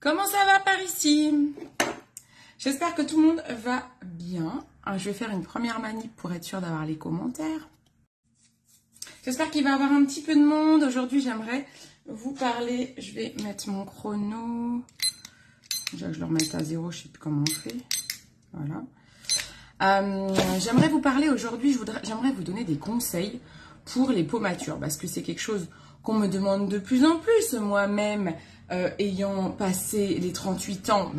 Comment ça va par ici? J'espère que tout le monde va bien. Je vais faire une première manip pour être sûre d'avoir les commentaires. J'espère qu'il va y avoir un petit peu de monde. Aujourd'hui, j'aimerais vous parler. Je vais mettre mon chrono. Déjà que je le remette à 0, je ne sais plus comment on fait. Voilà. J'aimerais vous parler aujourd'hui, j'aimerais vous donner des conseils pour les peaux matures. Parce que c'est quelque chose qu'on me demande de plus en plus. Moi-même, ayant passé les 38 ans,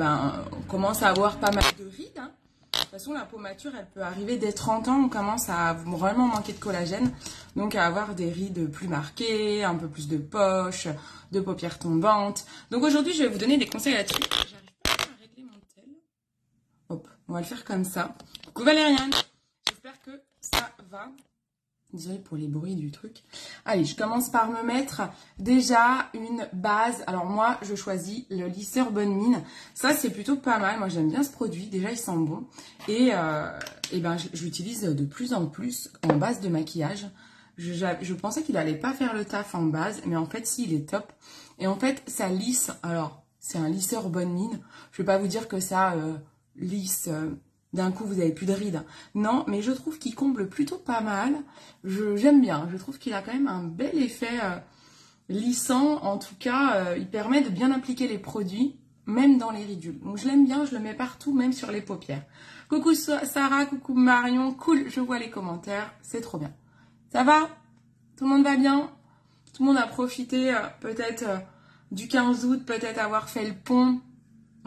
on commence à avoir pas mal de rides. Hein. De toute façon, la peau mature, elle peut arriver dès 30 ans. On commence à vraiment manquer de collagène. Donc, à avoir des rides plus marquées, un peu plus de poches, de paupières tombantes. Donc, aujourd'hui, je vais vous donner des conseils là-dessus. J'arrive pas à régler mon tel. Hop, on va le faire comme ça. Coucou Valériane. J'espère que ça va. Désolée pour les bruits du truc. Allez, je commence par me mettre déjà une base. Alors moi, je choisis le lisseur Bonne Mine. Ça, c'est plutôt pas mal. Moi, j'aime bien ce produit. Déjà, il sent bon. Et je l'utilise de plus en plus en base de maquillage. Je pensais qu'il allait pas faire le taf en base, mais en fait, si, il est top. Et en fait, ça lisse. Alors, c'est un lisseur Bonne Mine. Je vais pas vous dire que ça lisse... d'un coup, vous n'avez plus de rides. Non, mais je trouve qu'il comble plutôt pas mal. J'aime bien. Je trouve qu'il a quand même un bel effet lissant. En tout cas, il permet de bien appliquer les produits, même dans les ridules. Donc, je l'aime bien. Je le mets partout, même sur les paupières. Coucou Sarah, coucou Marion. Cool, je vois les commentaires. C'est trop bien. Ça va? Tout le monde va bien? Tout le monde a profité peut-être du 15 août, peut-être avoir fait le pont.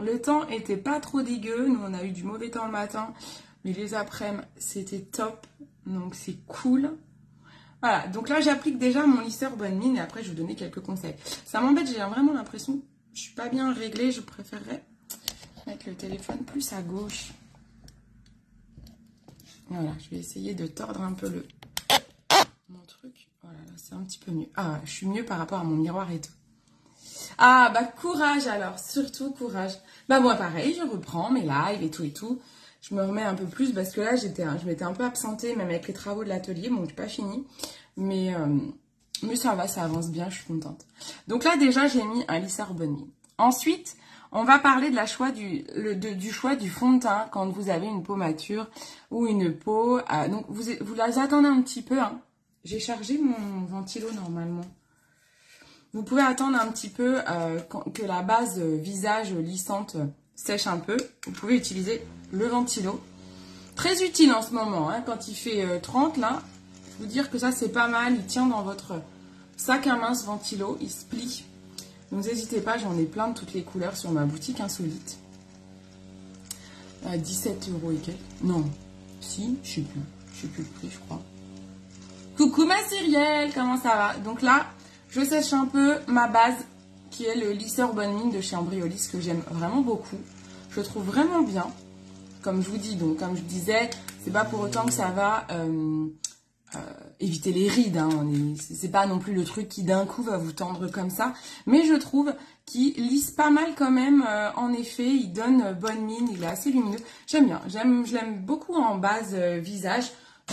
Le temps était pas trop dégueu. Nous, on a eu du mauvais temps le matin. Mais les après-midi, c'était top. Donc, c'est cool. Voilà. Donc là, j'applique déjà mon lisseur Bonne Mine. Et après, je vais vous donner quelques conseils. Ça m'embête. J'ai vraiment l'impression que je suis pas bien réglée. Je préférerais mettre le téléphone plus à gauche. Voilà. Je vais essayer de tordre un peu mon truc. Voilà. Là, c'est un petit peu mieux. Ah, je suis mieux par rapport à mon miroir et tout. Ah, courage alors, surtout courage. Moi pareil, je reprends mes lives et tout. Je me remets un peu plus parce que là, je m'étais un peu absentée, même avec les travaux de l'atelier. Bon, j'ai pas fini. Mais ça va, ça avance bien, je suis contente. Donc là, déjà, j'ai mis un lisseur Bonne Mine. Ensuite, on va parler de du choix du fond de teint quand vous avez une peau mature ou une peau... donc, vous les attendez un petit peu. Hein. J'ai chargé mon ventilo normalement. Vous pouvez attendre un petit peu que la base visage lissante sèche un peu. Vous pouvez utiliser le ventilo. Très utile en ce moment, hein, quand il fait 30 là. Je vais vous dire que ça c'est pas mal. Il tient dans votre sac à main ce ventilo. Il se plie. Donc n'hésitez pas, j'en ai plein de toutes les couleurs sur ma boutique insolite. 17 € et quelques. Non, si, je sais plus. Je sais plus le prix, je crois. Coucou ma Cyrielle, comment ça va? Donc là... je sèche un peu ma base qui est le lisseur Bonne Mine de chez Embryolisse que j'aime vraiment beaucoup. Je le trouve vraiment bien. Comme je vous dis, donc comme je disais, c'est pas pour autant que ça va éviter les rides. Hein. C'est pas non plus le truc qui d'un coup va vous tendre comme ça. Mais je trouve qu'il lisse pas mal quand même. En effet, il donne bonne mine, il est assez lumineux. J'aime bien, je l'aime beaucoup en base visage.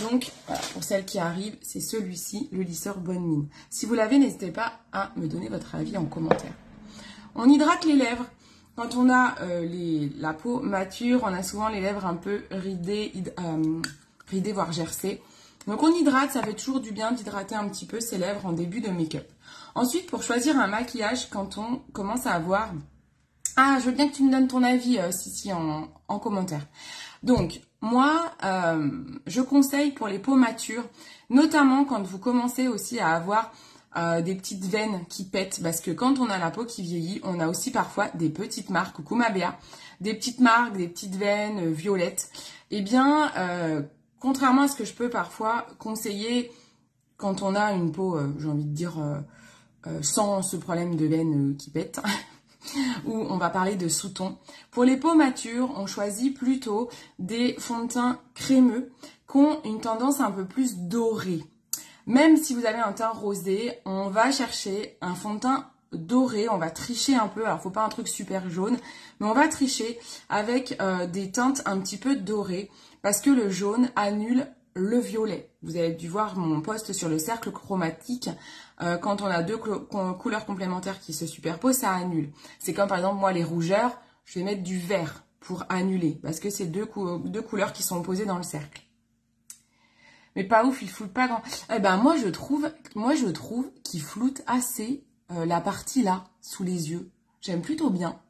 Donc, voilà, pour celles qui arrivent, c'est celui-ci, le lisseur Bonne Mine. Si vous l'avez, n'hésitez pas à me donner votre avis en commentaire. On hydrate les lèvres. Quand on a la peau mature, on a souvent les lèvres un peu ridées, voire gercées. Donc, on hydrate, ça fait toujours du bien d'hydrater un petit peu ses lèvres en début de make-up. Ensuite, pour choisir un maquillage, quand on commence à avoir... Ah, je veux bien que tu me donnes ton avis, Sissi, en commentaire. Donc, moi, je conseille pour les peaux matures, notamment quand vous commencez aussi à avoir des petites veines qui pètent. Parce que quand on a la peau qui vieillit, on a aussi parfois des petites marques, coucou ma Béa, des petites marques, des petites veines violettes. Eh bien, contrairement à ce que je peux parfois conseiller quand on a une peau, j'ai envie de dire, sans ce problème de veines qui pètent... où on va parler de sous-ton. Pour les peaux matures, on choisit plutôt des fonds de teint crémeux qui ont une tendance un peu plus dorée. Même si vous avez un teint rosé, on va chercher un fond de teint doré, on va tricher un peu, alors faut pas un truc super jaune, mais on va tricher avec des teintes un petit peu dorées, parce que le jaune annule le violet. Vous avez dû voir mon post sur le cercle chromatique quand on a deux couleurs complémentaires qui se superposent, ça annule. C'est comme par exemple moi les rougeurs, je vais mettre du vert pour annuler parce que c'est deux couleurs qui sont opposées dans le cercle. Mais pas ouf, il floute pas grand. Eh ben moi je trouve qu'il floute assez la partie là sous les yeux. J'aime plutôt bien.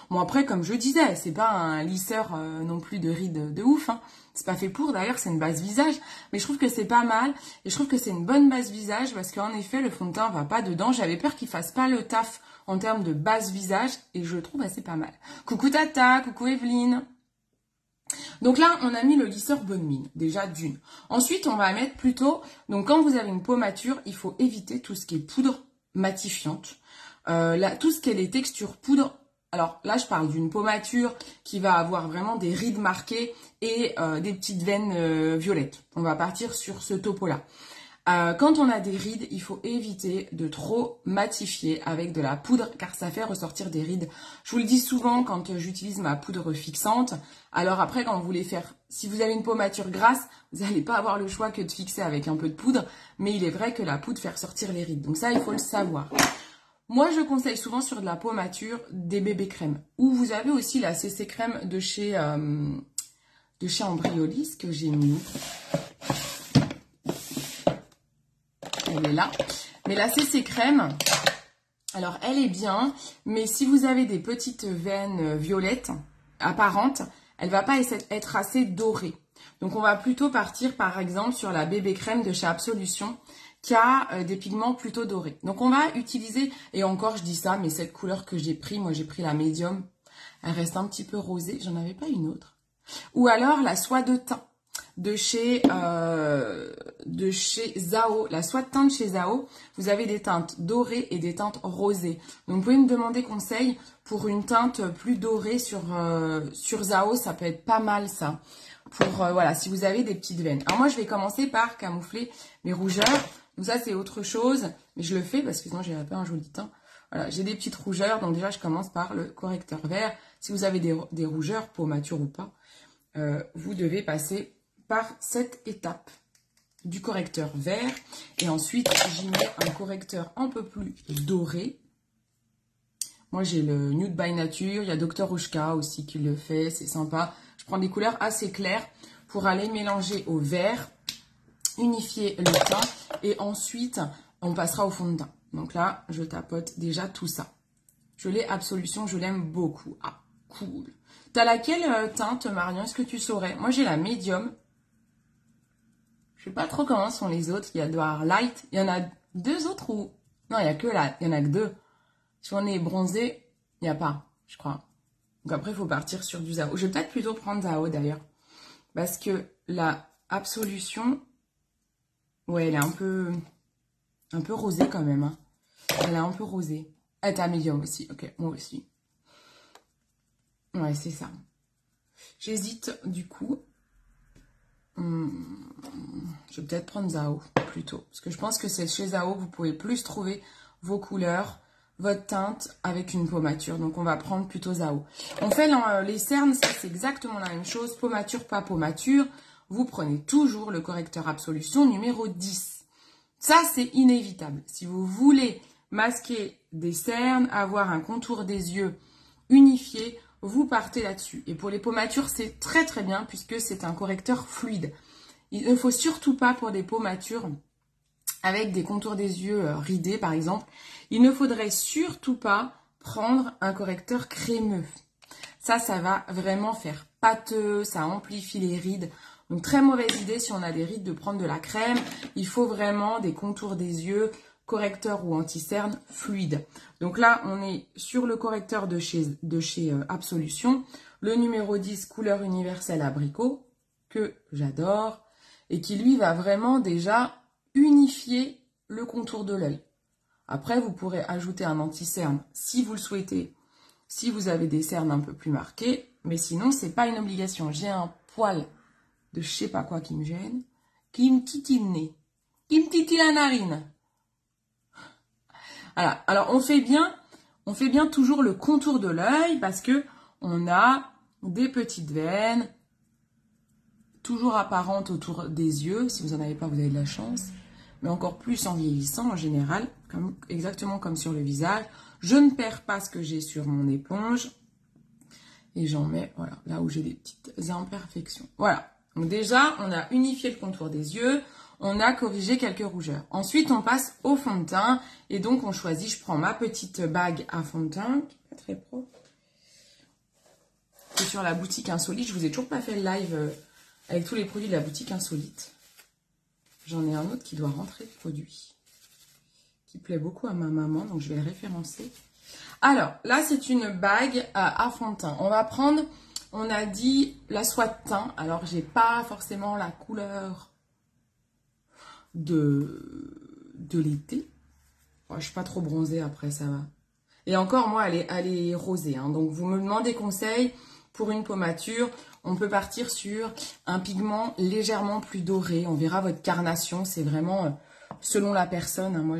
Bon après comme je disais, c'est pas un lisseur non plus de rides de ouf. Hein. C'est pas fait pour. D'ailleurs c'est une base visage, mais je trouve que c'est pas mal et je trouve que c'est une bonne base visage parce qu'en effet le fond de teint va pas dedans. J'avais peur qu'il fasse pas le taf en termes de base visage et je le trouve assez pas mal. Coucou Tata, coucou Evelyne. Donc là, on a mis le lisseur Bonne Mine, déjà d'une. Ensuite, on va mettre plutôt... Donc quand vous avez une peau mature, il faut éviter tout ce qui est poudre matifiante. Tout ce qui est les textures poudre. Alors là, je parle d'une peau mature qui va avoir vraiment des rides marquées et des petites veines violettes. On va partir sur ce topo-là. Quand on a des rides, il faut éviter de trop matifier avec de la poudre car ça fait ressortir des rides. Je vous le dis souvent quand j'utilise ma poudre fixante. Alors après, quand vous voulez faire, si vous avez une peau mature grasse, vous n'allez pas avoir le choix que de fixer avec un peu de poudre. Mais il est vrai que la poudre fait ressortir les rides. Donc ça, il faut le savoir. Moi, je conseille souvent sur de la peau mature des bébés crèmes. Ou vous avez aussi la CC crème de chez Embryolisse que j'ai mis. Elle est là. Mais la CC crème, alors elle est bien, mais si vous avez des petites veines violettes apparentes, elle va pas être assez dorée. Donc on va plutôt partir par exemple sur la bébé crème de chez Absolution qui a des pigments plutôt dorés. Donc on va utiliser, et encore je dis ça, mais cette couleur que j'ai pris, moi j'ai pris la médium, elle reste un petit peu rosée, j'en avais pas une autre. Ou alors la soie de teint de chez Zao, la soie de teint de chez Zao, vous avez des teintes dorées et des teintes rosées. Donc vous pouvez me demander conseil pour une teinte plus dorée sur Zao, ça peut être pas mal ça. Pour voilà, si vous avez des petites veines. Alors moi je vais commencer par camoufler mes rougeurs. Donc ça c'est autre chose, mais je le fais parce que sinon j'ai pas un joli teint. Voilà, j'ai des petites rougeurs, donc déjà je commence par le correcteur vert. Si vous avez des rougeurs, peau mature ou pas, vous devez passer par cette étape du correcteur vert et ensuite j'y mets un correcteur un peu plus doré. Moi j'ai le Nude by Nature, il y a Dr Rouchka aussi qui le fait, c'est sympa. Je prends des couleurs assez claires pour aller mélanger au vert, unifier le teint et ensuite on passera au fond de teint. Donc là je tapote déjà tout ça. Je l'ai Absolution, je l'aime beaucoup. Ah cool. T'as laquelle teinte Marion, est-ce que tu saurais? Moi j'ai la médium. Je sais pas trop comment sont les autres. Il y a Noir Light. Il y en a deux autres ou... Non, il y a que là. Il y en a que deux. Si on est bronzé, il n'y a pas, je crois. Donc après, il faut partir sur du Zao. Je vais peut-être plutôt prendre Zao d'ailleurs. Parce que la Absolution... Ouais, elle est un peu rosée quand même. Hein. Elle est un peu rosée. Elle est à médium aussi. Ok, moi aussi. Ouais, c'est ça. J'hésite du coup... Je vais peut-être prendre Zao plutôt. Parce que je pense que c'est chez Zao que vous pouvez plus trouver vos couleurs, votre teinte avec une peau mature. Donc on va prendre plutôt Zao. On fait les cernes, c'est exactement la même chose. Peau mature, pas peau mature. Vous prenez toujours le correcteur Absolution numéro 10. Ça, c'est inévitable. Si vous voulez masquer des cernes, avoir un contour des yeux unifié, vous partez là-dessus. Et pour les peaux matures, c'est très très bien puisque c'est un correcteur fluide. Il ne faut surtout pas pour des peaux matures avec des contours des yeux ridés par exemple, il ne faudrait surtout pas prendre un correcteur crémeux. Ça va vraiment faire pâteux, ça amplifie les rides. Donc très mauvaise idée si on a des rides de prendre de la crème. Il faut vraiment des contours des yeux, correcteur ou anti-cerne fluide. Donc là, on est sur le correcteur de chez Absolution. Le numéro 10, couleur universelle abricot, que j'adore. Et qui, lui, va vraiment déjà unifier le contour de l'œil. Après, vous pourrez ajouter un anti-cerne si vous le souhaitez, si vous avez des cernes un peu plus marquées. Mais sinon, c'est pas une obligation. J'ai un poil de je sais pas quoi qui me gêne, qui me titille le nez, qui me titille la narine. Voilà. Alors, on fait bien toujours le contour de l'œil parce que on a des petites veines toujours apparentes autour des yeux. Si vous n'en avez pas, vous avez de la chance. mais encore plus en vieillissant en général, exactement comme sur le visage. Je ne perds pas ce que j'ai sur mon éponge. Et j'en mets, voilà, là où j'ai des petites imperfections. Voilà. Donc déjà, on a unifié le contour des yeux. On a corrigé quelques rougeurs. Ensuite, on passe au fond de teint. Et donc, on choisit, je prends ma petite bague à fond de teint, qui n'est pas très propre. C'est sur la boutique Insolite. Je vous ai toujours pas fait le live avec tous les produits de la boutique Insolite. J'en ai un autre qui doit rentrer de produit. Qui plaît beaucoup à ma maman, donc je vais le référencer. Alors, là, c'est une bague à fond de teint. On va prendre, on a dit, la soie de teint. Alors, j'ai pas forcément la couleur de l'été. Oh, je suis pas trop bronzée après, ça va. Et encore, moi, elle est rosée. Hein. Donc, vous me demandez conseil pour une pomature. On peut partir sur un pigment légèrement plus doré. On verra votre carnation. C'est vraiment selon la personne. Hein. Moi,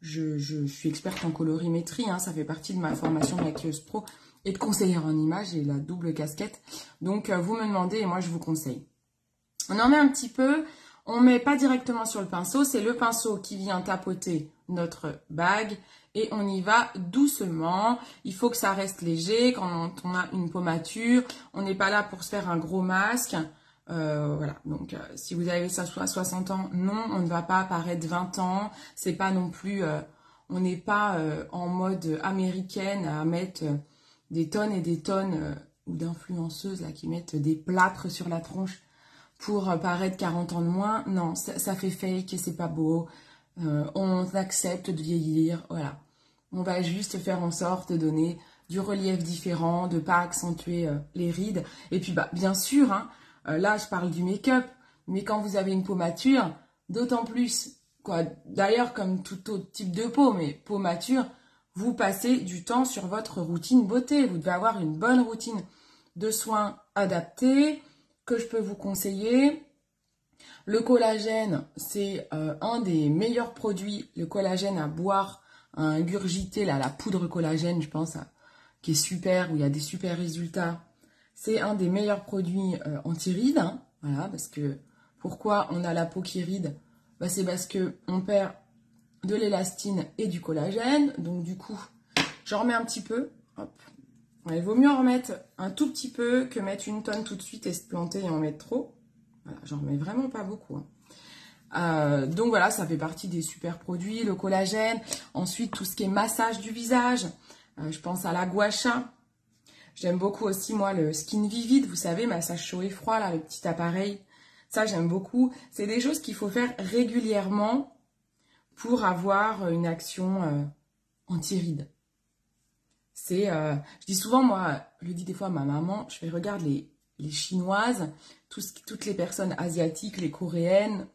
je suis experte en colorimétrie. Hein. Ça fait partie de ma formation de maquilleuse pro et de conseillère en images. J'ai la double casquette. Donc, vous me demandez et moi, je vous conseille. On en met un petit peu. On ne met pas directement sur le pinceau. C'est le pinceau qui vient tapoter notre bague. Et on y va doucement. Il faut que ça reste léger quand on a une pomature. On n'est pas là pour se faire un gros masque. Voilà. Donc, si vous avez 60 ans, non, on ne va pas apparaître 20 ans. C'est pas non plus... on n'est pas en mode américaine à mettre des tonnes et des tonnes ou d'influenceuses là qui mettent des plâtres sur la tronche pour paraître 40 ans de moins. Non, ça fait fake et c'est pas beau. On accepte de vieillir, voilà. On va juste faire en sorte de donner du relief différent, de pas accentuer les rides. Et puis, bah, bien sûr, hein, là, je parle du make-up, mais quand vous avez une peau mature, d'autant plus, quoi. D'ailleurs, comme tout autre type de peau, mais peau mature, vous passez du temps sur votre routine beauté. Vous devez avoir une bonne routine de soins adaptée que je peux vous conseiller. Le collagène, c'est un des meilleurs produits. Le collagène à boire, à ingurgiter, là, la poudre collagène, je pense, qui est super, où il y a des super résultats. C'est un des meilleurs produits anti-rides. Hein, voilà, parce que pourquoi on a la peau qui ride? Bah, c'est parce qu'on perd de l'élastine et du collagène. Donc, du coup, j'en remets un petit peu. Hop. Ouais, il vaut mieux en remettre un tout petit peu que mettre une tonne tout de suite et se planter et en mettre trop. Voilà, j'en remets vraiment pas beaucoup. Hein. Donc voilà, ça fait partie des super produits, le collagène. Ensuite, tout ce qui est massage du visage. Je pense à la gua sha. J'aime beaucoup aussi, moi, le Skin Vivid. Vous savez, massage chaud et froid, là, le petit appareil. Ça, j'aime beaucoup. C'est des choses qu'il faut faire régulièrement pour avoir une action anti-rides. Je dis souvent, moi, je le dis des fois à ma maman, je fais, regarde les Chinoises, toutes les personnes asiatiques, les Coréennes,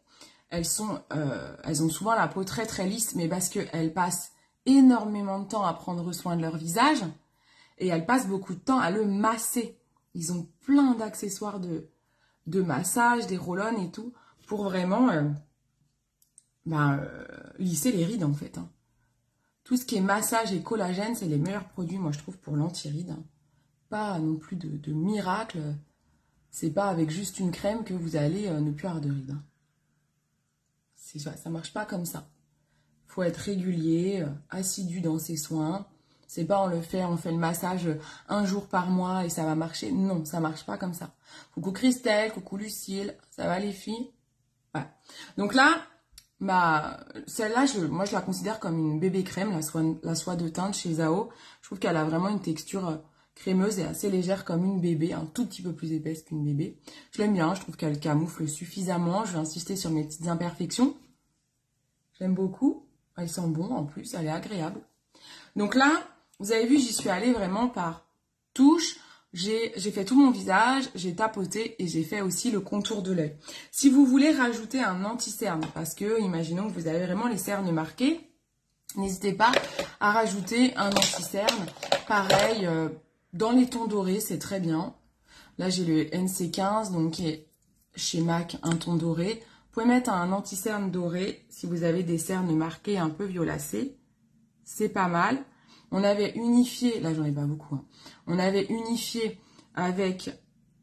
elles ont souvent la peau très très lisse, mais parce qu'elles passent énormément de temps à prendre soin de leur visage et elles passent beaucoup de temps à le masser. Ils ont plein d'accessoires de massage, des roll-on et tout, pour vraiment lisser les rides en fait. Hein. Tout ce qui est massage et collagène, c'est les meilleurs produits, moi je trouve, pour l'anti-rides. Hein. Pas non plus de miracle. C'est pas avec juste une crème que vous allez ne plus avoir de rides. Hein. Ça marche pas comme ça. Faut être régulier, assidu dans ses soins. C'est pas on fait le massage un jour par mois et ça va marcher. Non, ça marche pas comme ça. Coucou Christelle, coucou Lucille, ça va les filles? Ouais. Donc là, celle-là, moi je la considère comme une bébé crème, la soie de teint de chez Zao. Je trouve qu'elle a vraiment une texture crémeuse et assez légère comme une bébé, un tout petit peu plus épaisse qu'une bébé. Je l'aime bien, je trouve qu'elle camoufle suffisamment. Je vais insister sur mes petites imperfections. J'aime beaucoup. Elle sent bon en plus, elle est agréable. Donc là, vous avez vu, j'y suis allée vraiment par touche. J'ai fait tout mon visage, j'ai tapoté et j'ai fait aussi le contour de l'œil. Si vous voulez rajouter un anti-cerne, parce que imaginons que vous avez vraiment les cernes marquées, n'hésitez pas à rajouter un anti-cerne. Pareil, dans les tons dorés, c'est très bien. Là, j'ai le NC15, donc qui est chez MAC, un ton doré. Vous pouvez mettre un anti-cerne doré si vous avez des cernes marquées un peu violacées. C'est pas mal. On avait unifié, là j'en ai pas beaucoup, hein. On avait unifié avec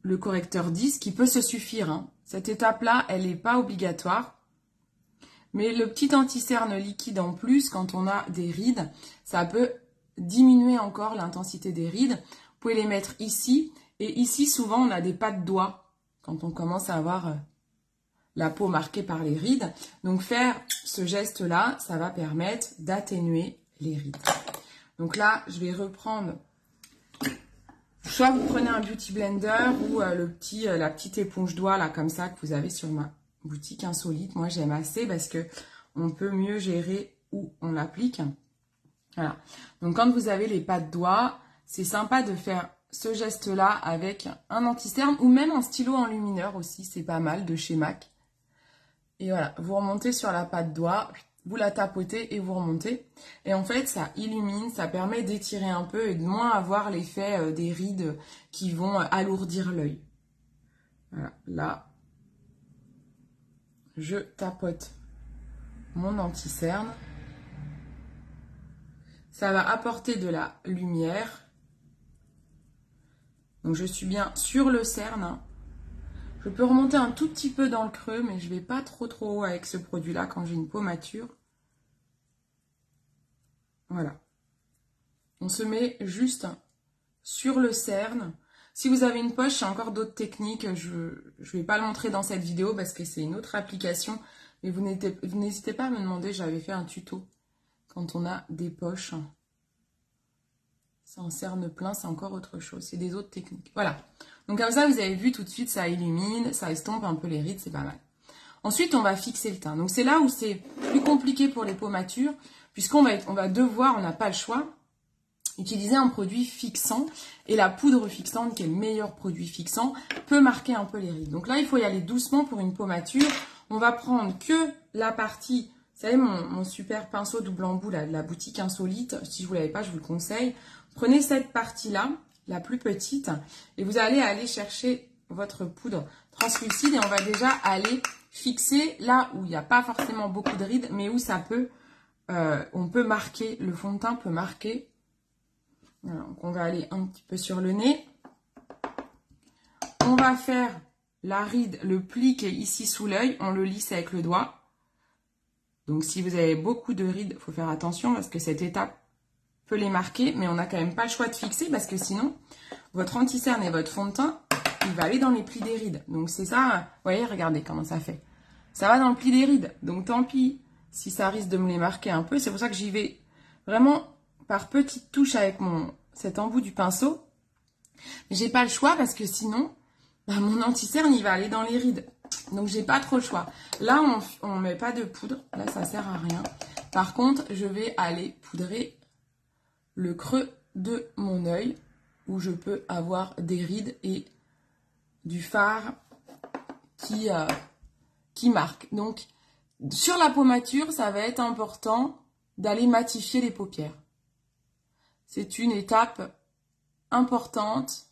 le correcteur 10 qui peut se suffire. Hein. Cette étape-là, elle n'est pas obligatoire. Mais le petit anti-cerne liquide en plus, quand on a des rides, ça peut diminuer encore l'intensité des rides. Vous pouvez les mettre ici. Et ici, souvent, on a des pas de doigts quand on commence à avoir la peau marquée par les rides. Donc, faire ce geste-là, ça va permettre d'atténuer les rides. Donc là, je vais reprendre... Soit vous prenez un Beauty Blender ou la petite éponge doigt, là, comme ça, que vous avez sur ma boutique insolite. Moi, j'aime assez parce que on peut mieux gérer où on l'applique. Voilà. Donc, quand vous avez les pas de doigts, c'est sympa de faire ce geste-là avec un anti-cerne ou même un stylo enlumineur aussi. C'est pas mal de chez MAC. Et voilà, vous remontez sur la patte doigt, vous la tapotez et vous remontez. Et en fait, ça illumine, ça permet d'étirer un peu et de moins avoir l'effet des rides qui vont alourdir l'œil. Voilà, là, je tapote mon anti-cerne. Ça va apporter de la lumière. Donc, je suis bien sur le cerne. Je peux remonter un tout petit peu dans le creux, mais je ne vais pas trop haut avec ce produit-là quand j'ai une peau mature. Voilà. On se met juste sur le cerne. Si vous avez une poche, j'ai encore d'autres techniques. Je ne vais pas le montrer dans cette vidéo parce que c'est une autre application. Mais vous n'hésitez pas à me demander, j'avais fait un tuto quand on a des poches. Ça en cerne plein, c'est encore autre chose. C'est des autres techniques. Voilà. Donc comme ça, vous avez vu tout de suite, ça illumine, ça estompe un peu les rides, c'est pas mal. Ensuite, on va fixer le teint. Donc c'est là où c'est plus compliqué pour les peaux matures, puisqu'on va devoir, on n'a pas le choix, utiliser un produit fixant. Et la poudre fixante, qui est le meilleur produit fixant, peut marquer un peu les rides. Donc là, il faut y aller doucement pour une peau mature. On va prendre que la partie, vous savez, mon super pinceau double embout là, de la boutique insolite. Si je vous l'avez pas, je vous le conseille. Prenez cette partie-là, la plus petite, et vous allez aller chercher votre poudre translucide et on va déjà aller fixer là où il n'y a pas forcément beaucoup de rides, mais où ça peut, on peut marquer, le fond de teint peut marquer. Voilà, donc on va aller un petit peu sur le nez. On va faire la ride, le pli qui est ici sous l'œil, on le lisse avec le doigt. Donc si vous avez beaucoup de rides, il faut faire attention parce que cette étape peut les marquer, mais on n'a quand même pas le choix de fixer parce que sinon, votre anti-cerne et votre fond de teint, il va aller dans les plis des rides. Donc c'est ça, vous voyez, regardez comment ça fait. Ça va dans le pli des rides, donc tant pis si ça risque de me les marquer un peu. C'est pour ça que j'y vais vraiment par petites touches avec cet embout du pinceau. Mais j'ai pas le choix parce que sinon, mon anti-cerne, il va aller dans les rides. Donc j'ai pas trop le choix. Là, on met pas de poudre, là ça sert à rien. Par contre, je vais aller poudrer le creux de mon œil où je peux avoir des rides et du fard qui marque. Donc, sur la peau mature, ça va être important d'aller matifier les paupières. C'est une étape importante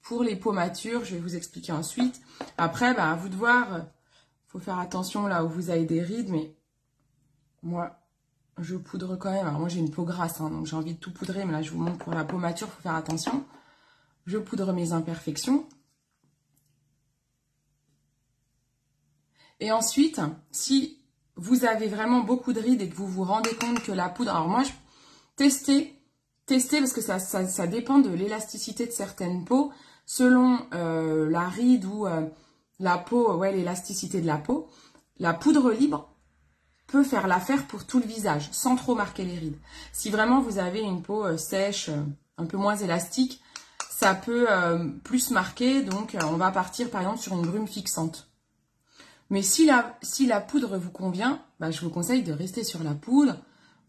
pour les peaux matures. Je vais vous expliquer ensuite. Après, à vous de voir. Il faut faire attention là où vous avez des rides, mais moi, je poudre quand même. Alors moi j'ai une peau grasse, hein, donc j'ai envie de tout poudrer, mais là je vous montre pour la peau mature, il faut faire attention. Je poudre mes imperfections. Et ensuite, si vous avez vraiment beaucoup de rides et que vous vous rendez compte que la poudre... Alors moi, testez parce que ça dépend de l'élasticité de certaines peaux. Selon la ride ou la peau, ouais, l'élasticité de la peau, la poudre libre peut faire l'affaire pour tout le visage, sans trop marquer les rides. Si vraiment vous avez une peau sèche, un peu moins élastique, ça peut plus marquer, donc on va partir par exemple sur une brume fixante. Mais si la poudre vous convient, je vous conseille de rester sur la poudre,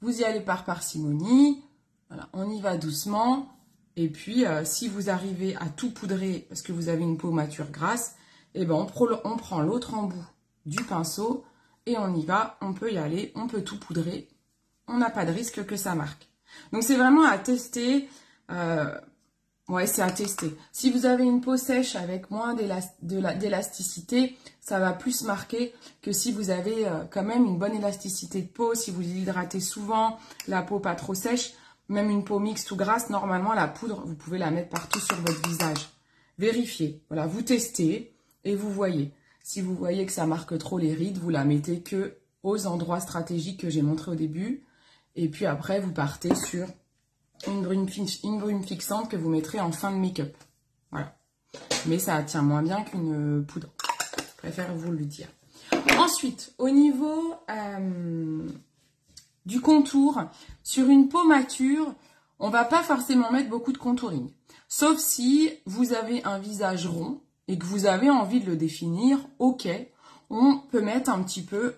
vous y allez par parcimonie, voilà, on y va doucement, et puis si vous arrivez à tout poudrer parce que vous avez une peau mature grasse, eh ben on prend l'autre embout du pinceau, et on y va, on peut y aller, on peut tout poudrer. On n'a pas de risque que ça marque. Donc c'est vraiment à tester. Ouais, c'est à tester. Si vous avez une peau sèche avec moins d'élasticité, ça va plus marquer que si vous avez quand même une bonne élasticité de peau, si vous hydratez souvent, la peau pas trop sèche, même une peau mixte ou grasse, normalement la poudre, vous pouvez la mettre partout sur votre visage. Vérifiez. Voilà, vous testez et vous voyez. Si vous voyez que ça marque trop les rides, vous la mettez que aux endroits stratégiques que j'ai montré au début. Et puis après, vous partez sur une brume fixante que vous mettrez en fin de make-up. Voilà. Mais ça tient moins bien qu'une poudre. Je préfère vous le dire. Ensuite, au niveau du contour, sur une peau mature, on va pas forcément mettre beaucoup de contouring. Sauf si vous avez un visage rond et que vous avez envie de le définir, ok, on peut mettre un petit peu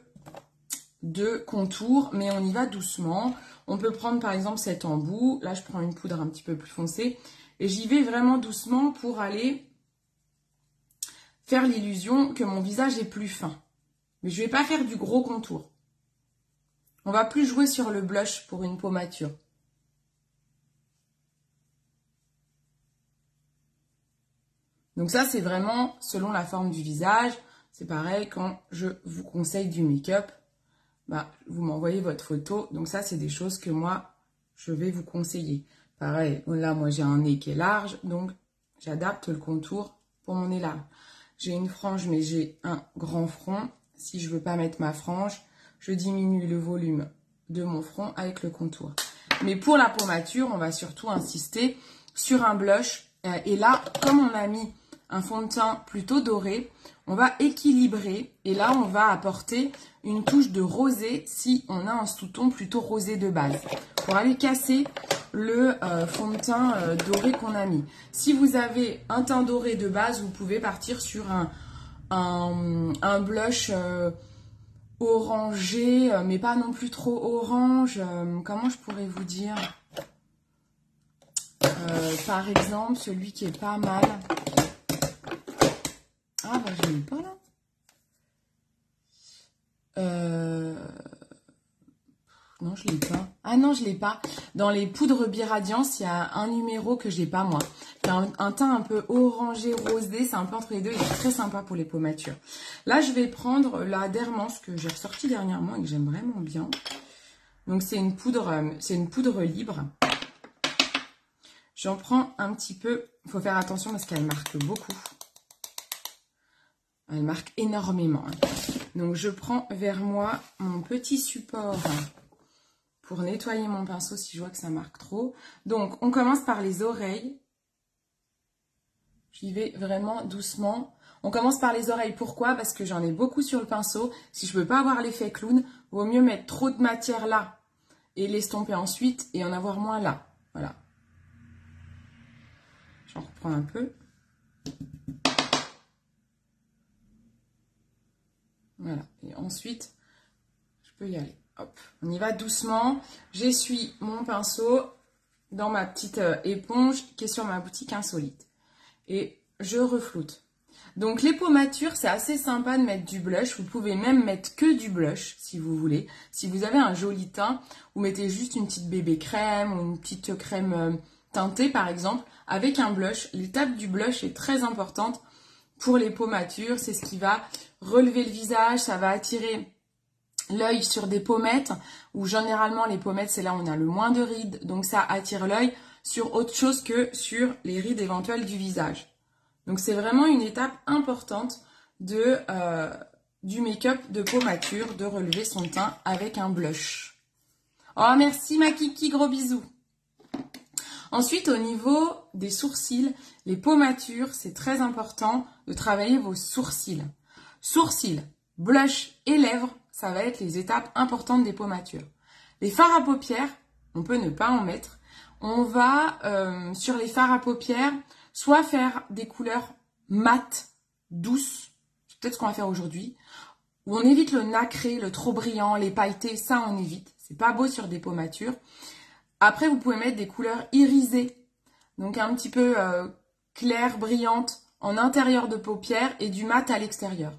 de contour, mais on y va doucement. On peut prendre par exemple cet embout. Là, je prends une poudre un petit peu plus foncée et j'y vais vraiment doucement pour aller faire l'illusion que mon visage est plus fin. Mais je ne vais pas faire du gros contour. On va plus jouer sur le blush pour une peau mature. Donc ça, c'est vraiment selon la forme du visage. C'est pareil, quand je vous conseille du make-up, bah, vous m'envoyez votre photo. Donc ça, c'est des choses que moi, je vais vous conseiller. Pareil, là, moi, j'ai un nez qui est large, donc j'adapte le contour pour mon nez large. J'ai une frange, mais j'ai un grand front. Si je veux pas mettre ma frange, je diminue le volume de mon front avec le contour. Mais pour la peau mature, on va surtout insister sur un blush. Et là, comme on a mis un fond de teint plutôt doré, on va équilibrer. Et là, on va apporter une touche de rosé si on a un sous-ton plutôt rosé de base. Pour aller casser le fond de teint doré qu'on a mis. Si vous avez un teint doré de base, vous pouvez partir sur un blush orangé, mais pas non plus trop orange. Comment je pourrais vous dire par exemple, celui qui est pas mal. Ah bah je l'ai pas là. Non, je l'ai pas. Ah non, je l'ai pas. Dans les poudres Biradiance, il y a un numéro que j'ai pas moi. C'est un teint un peu orangé, rosé. C'est un peu entre les deux. Il est très sympa pour les peaux matures. Là, je vais prendre la Dermance que j'ai ressortie dernièrement et que j'aime vraiment bien. Donc, c'est une poudre libre. J'en prends un petit peu. Il faut faire attention parce qu'elle marque beaucoup. Elle marque énormément. Donc, je prends vers moi mon petit support pour nettoyer mon pinceau si je vois que ça marque trop. Donc, on commence par les oreilles. J'y vais vraiment doucement. On commence par les oreilles. Pourquoi? Parce que j'en ai beaucoup sur le pinceau. Si je ne veux pas avoir l'effet clown, vaut mieux mettre trop de matière là et l'estomper ensuite et en avoir moins là. Voilà. J'en reprends un peu. Voilà. Et ensuite, je peux y aller. Hop, on y va doucement. J'essuie mon pinceau dans ma petite éponge qui est sur ma boutique Insolite. Et je refloute. Donc les peaux matures, c'est assez sympa de mettre du blush. Vous pouvez même mettre que du blush si vous voulez. Si vous avez un joli teint, vous mettez juste une petite bébé crème ou une petite crème teintée par exemple avec un blush. L'étape du blush est très importante pour les peaux matures. C'est ce qui va relever le visage, ça va attirer l'œil sur des pommettes, où généralement les pommettes c'est là où on a le moins de rides, donc ça attire l'œil sur autre chose que sur les rides éventuelles du visage. Donc c'est vraiment une étape importante du make-up de peau mature, de relever son teint avec un blush. Oh merci ma kiki, gros bisous. Ensuite au niveau des sourcils, les peaux matures, c'est très important de travailler vos sourcils. Sourcils, blush et lèvres, ça va être les étapes importantes des peaux matures. Les fards à paupières, on peut ne pas en mettre. On va, sur les fards à paupières, soit faire des couleurs mates, douces, c'est peut-être ce qu'on va faire aujourd'hui, où on évite le nacré, le trop brillant, les pailletés, ça on évite. C'est pas beau sur des peaux matures. Après, vous pouvez mettre des couleurs irisées, donc un petit peu claires, brillantes, en intérieur de paupières et du mat à l'extérieur.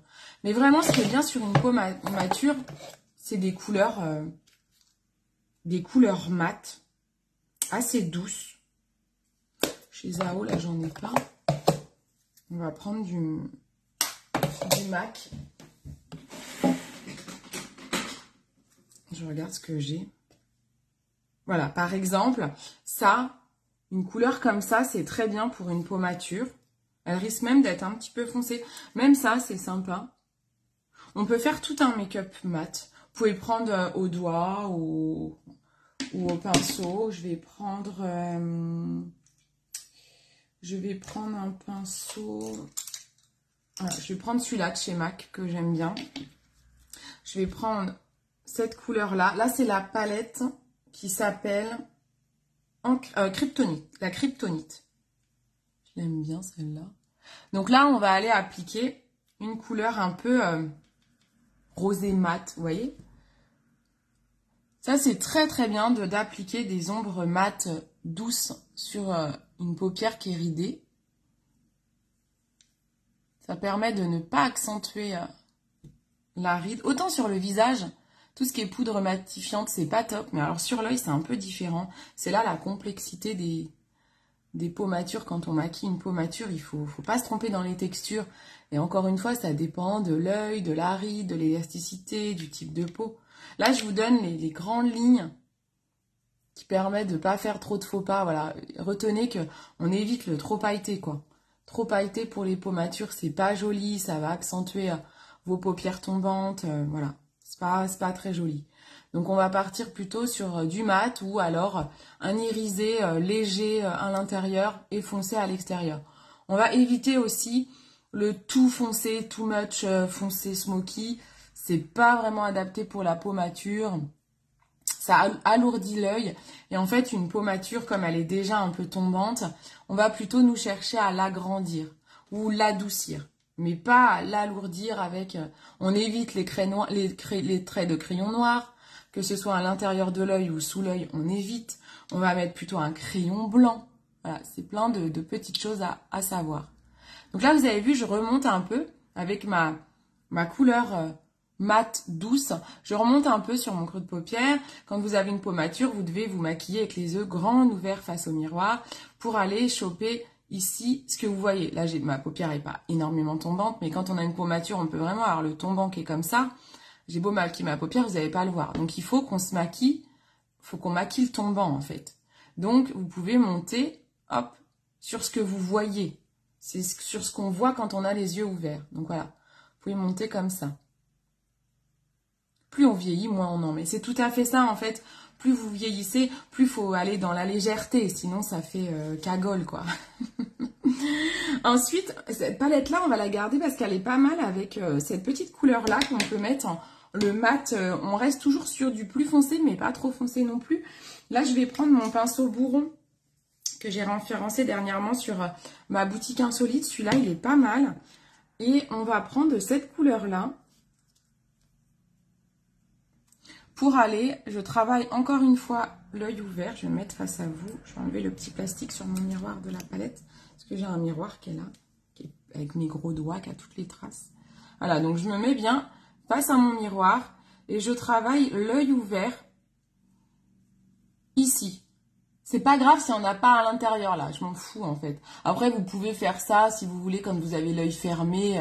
Mais vraiment, ce qui est bien sur une peau mature, c'est des couleurs mates, assez douces. Chez Zao, là, j'en ai pas. On va prendre du MAC. Je regarde ce que j'ai. Voilà, par exemple, ça, une couleur comme ça, c'est très bien pour une peau mature. Elle risque même d'être un petit peu foncée. Même ça, c'est sympa. On peut faire tout un make-up mat. Vous pouvez prendre au doigt ou au pinceau. Je vais prendre un pinceau. Voilà, je vais prendre celui-là de chez MAC que j'aime bien. Je vais prendre cette couleur-là. Là, c'est la palette qui s'appelle Kryptonite. La Kryptonite. Je l'aime bien celle-là. Donc là, on va aller appliquer une couleur un peu rosé mat, vous voyez. Ça, c'est très très bien d'appliquer des ombres mat douces sur une paupière qui est ridée. Ça permet de ne pas accentuer la ride. Autant sur le visage, tout ce qui est poudre matifiante, c'est pas top. Mais alors sur l'œil, c'est un peu différent. C'est là la complexité des pommatures. Quand on maquille une pommature, il faut pas se tromper dans les textures. Et encore une fois, ça dépend de l'œil, de la ride, de l'élasticité, du type de peau. Là, je vous donne les grandes lignes qui permettent de ne pas faire trop de faux pas. Voilà. Retenez qu'on évite le trop pailleté, quoi. Trop pailleté pour les pommatures, c'est pas joli, ça va accentuer vos paupières tombantes, voilà. C'est pas très joli. Donc on va partir plutôt sur du mat ou alors un irisé léger à l'intérieur et foncé à l'extérieur. On va éviter aussi le tout foncé, too much foncé smoky. C'est pas vraiment adapté pour la pommature. Ça alourdit l'œil. Et en fait, une pommature, comme elle est déjà un peu tombante, on va plutôt nous chercher à l'agrandir ou l'adoucir. Mais pas l'alourdir avec... on évite les traits de crayon noir, que ce soit à l'intérieur de l'œil ou sous l'œil, on évite. On va mettre plutôt un crayon blanc. Voilà, c'est plein de petites choses à savoir. Donc là, vous avez vu, je remonte un peu avec ma couleur mat douce. Je remonte un peu sur mon creux de paupière. Quand vous avez une pommature, vous devez vous maquiller avec les yeux grands ouverts face au miroir pour aller choper ici ce que vous voyez. Là, ma paupière n'est pas énormément tombante, mais quand on a une pommature, on peut vraiment avoir le tombant qui est comme ça. J'ai beau maquiller ma paupière, vous n'allez pas le voir. Donc, il faut qu'on se maquille, faut qu'on maquille le tombant, en fait. Donc, vous pouvez monter, hop, sur ce que vous voyez. C'est sur ce qu'on voit quand on a les yeux ouverts. Donc, voilà. Vous pouvez monter comme ça. Plus on vieillit, moins on en met. C'est tout à fait ça, en fait. Plus vous vieillissez, plus il faut aller dans la légèreté. Sinon, ça fait cagole, quoi. Ensuite, cette palette-là, on va la garder parce qu'elle est pas mal avec cette petite couleur-là qu'on peut mettre en le mat. On reste toujours sur du plus foncé, mais pas trop foncé non plus. Là, je vais prendre mon pinceau bourron que j'ai référencé dernièrement sur ma boutique insolite. Celui-là, il est pas mal. Et on va prendre cette couleur-là. Pour aller, je travaille encore une fois l'œil ouvert. Je vais me mettre face à vous. Je vais enlever le petit plastique sur mon miroir de la palette. Parce que j'ai un miroir qui est là, qui est avec mes gros doigts, qui a toutes les traces. Voilà, donc je me mets bien face à mon miroir et je travaille l'œil ouvert ici. C'est pas grave si on n'a pas à l'intérieur là, je m'en fous en fait. Après, vous pouvez faire ça si vous voulez, quand vous avez l'œil fermé,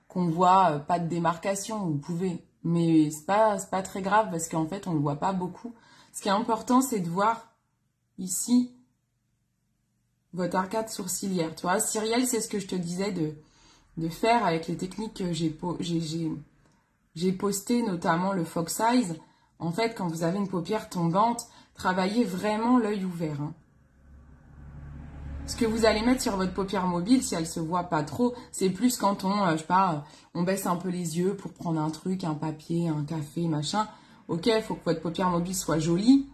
qu'on voit pas de démarcation, vous pouvez. Mais c'est pas très grave parce qu'en fait, on ne le voit pas beaucoup. Ce qui est important, c'est de voir ici votre arcade sourcilière. Tu vois, Cyrielle, c'est ce que je te disais de faire avec les techniques que j'ai postées, notamment le Fox Eyes. En fait, quand vous avez une paupière tombante, travaillez vraiment l'œil ouvert. Hein. Ce que vous allez mettre sur votre paupière mobile, si elle se voit pas trop, c'est plus quand on, je sais pas, on baisse un peu les yeux pour prendre un truc, un papier, un café, machin. Ok, il faut que votre paupière mobile soit jolie,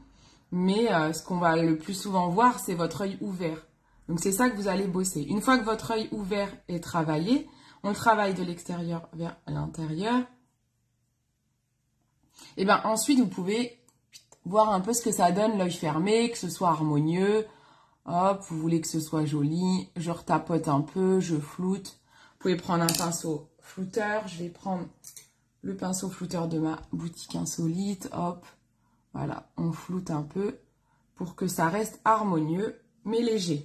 mais ce qu'on va le plus souvent voir, c'est votre œil ouvert. Donc c'est ça que vous allez bosser. Une fois que votre œil ouvert est travaillé, on le travaille de l'extérieur vers l'intérieur. Et bien ensuite, vous pouvez voir un peu ce que ça donne l'œil fermé, que ce soit harmonieux. Hop, vous voulez que ce soit joli, je retapote un peu, je floute. Vous pouvez prendre un pinceau flouteur. Je vais prendre le pinceau flouteur de ma boutique insolite. Hop, voilà, on floute un peu pour que ça reste harmonieux, mais léger.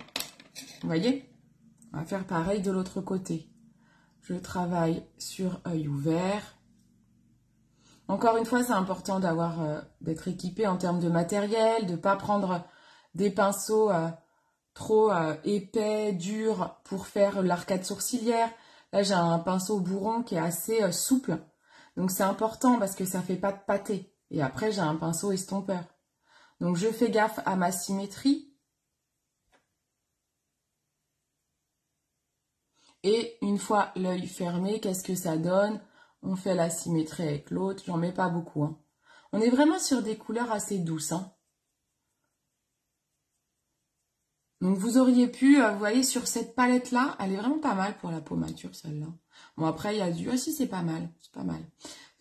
Vous voyez? On va faire pareil de l'autre côté. Je travaille sur œil ouvert. Encore une fois, c'est important d'être équipé en termes de matériel, de ne pas prendre des pinceaux trop épais, durs pour faire l'arcade sourcilière. Là, j'ai un pinceau bourron qui est assez souple. Donc c'est important parce que ça fait pas de pâté. Et après, j'ai un pinceau estompeur. Donc je fais gaffe à ma symétrie. Et une fois l'œil fermé, qu'est-ce que ça donne? On fait la symétrie avec l'autre. J'en mets pas beaucoup. Hein. On est vraiment sur des couleurs assez douces. Hein. Donc vous auriez pu, vous voyez, sur cette palette-là, elle est vraiment pas mal pour la peau mature, celle-là. Bon, après, il y a du... Ah si, c'est pas mal, c'est pas mal.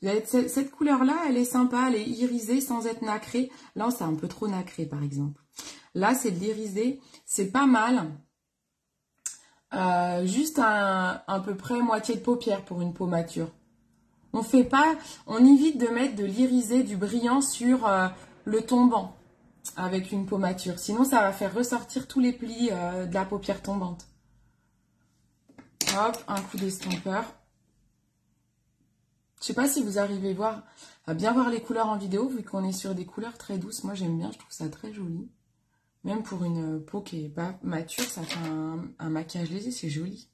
Vous avez cette couleur-là, elle est sympa, elle est irisée sans être nacrée. Là, c'est un peu trop nacré, par exemple. Là, c'est de l'irisé, c'est pas mal. Juste à peu près moitié de paupière pour une peau mature. On fait pas, on évite de mettre de l'irisé, du brillant sur le tombant. Avec une peau mature. Sinon, ça va faire ressortir tous les plis de la paupière tombante. Hop, un coup d'estompeur. Je sais pas si vous arrivez à bien voir les couleurs en vidéo, vu qu'on est sur des couleurs très douces. Moi, j'aime bien, je trouve ça très joli. Même pour une peau qui est pas mature, ça fait un maquillage léger, c'est joli.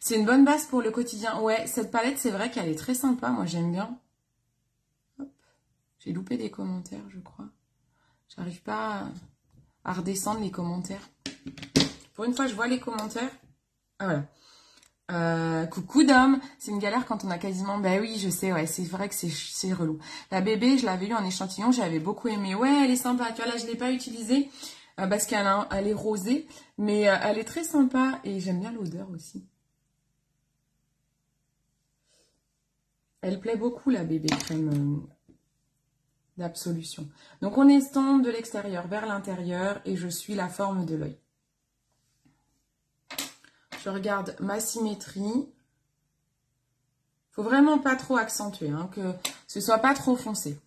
C'est une bonne base pour le quotidien. Ouais, cette palette, c'est vrai qu'elle est très sympa. Moi, j'aime bien. Hop. J'ai loupé des commentaires, je crois. J'arrive pas à redescendre les commentaires. Pour une fois, je vois les commentaires. Ah voilà. Coucou Dom. C'est une galère quand on a quasiment... Bah oui, je sais, ouais, c'est vrai que c'est relou. La bébé, je l'avais eu en échantillon, j'avais beaucoup aimé. Ouais, elle est sympa. Tu vois, là, je ne l'ai pas utilisée parce qu'elle est rosée. Mais elle est très sympa et j'aime bien l'odeur aussi. Elle plaît beaucoup, la bébé crème d'Absolution. Donc on estompe de l'extérieur vers l'intérieur et je suis la forme de l'œil. Je regarde ma symétrie. Faut vraiment pas trop accentuer, hein, que ce soit pas trop foncé.